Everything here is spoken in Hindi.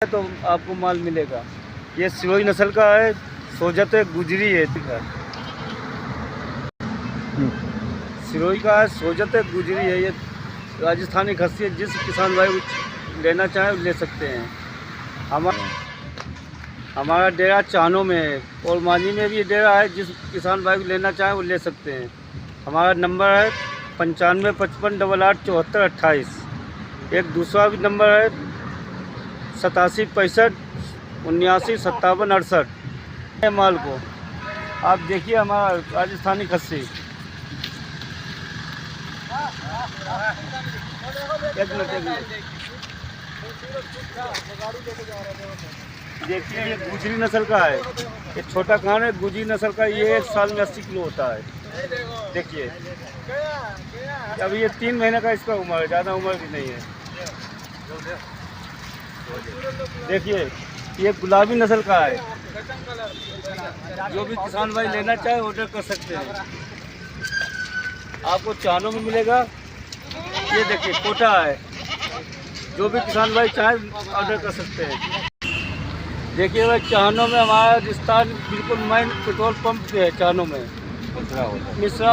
तो आपको माल मिलेगा। ये सिरोही नस्ल का है, सोजत गुजरी है। सिरोही का है, सोजत गुजरी है। ये राजस्थानी खस्सी है। जिस किसान भाई लेना चाहे ले सकते हैं। हमारा डेरा चानों में है और मांझी में भी डेरा है। जिस किसान भाई लेना चाहे वो ले सकते हैं। हमारा नंबर है 9555887428। एक दूसरा भी नंबर है 8765795768। माल को आप देखिए, हमारा राजस्थानी खस्सी। एक मिनट देखिए, ये गुजरी नस्ल का है। ये छोटा कान है, गुजरी नस्ल का। ये एक साल में 80 किलो होता है। देखिए, अभी ये 3 महीने का इसका उम्र है, ज़्यादा उम्र भी नहीं है। देखिए, ये गुलाबी नस्ल का है। जो भी किसान भाई लेना चाहे ऑर्डर कर सकते हैं। आपको चानों में मिलेगा। ये देखिए, कोटा है। जो भी किसान भाई चाहे ऑर्डर कर सकते हैं। देखिए भाई, चानों में हमारा राजस्थान बिल्कुल मेन पेट्रोल पंप पे है। चानों में मिश्रा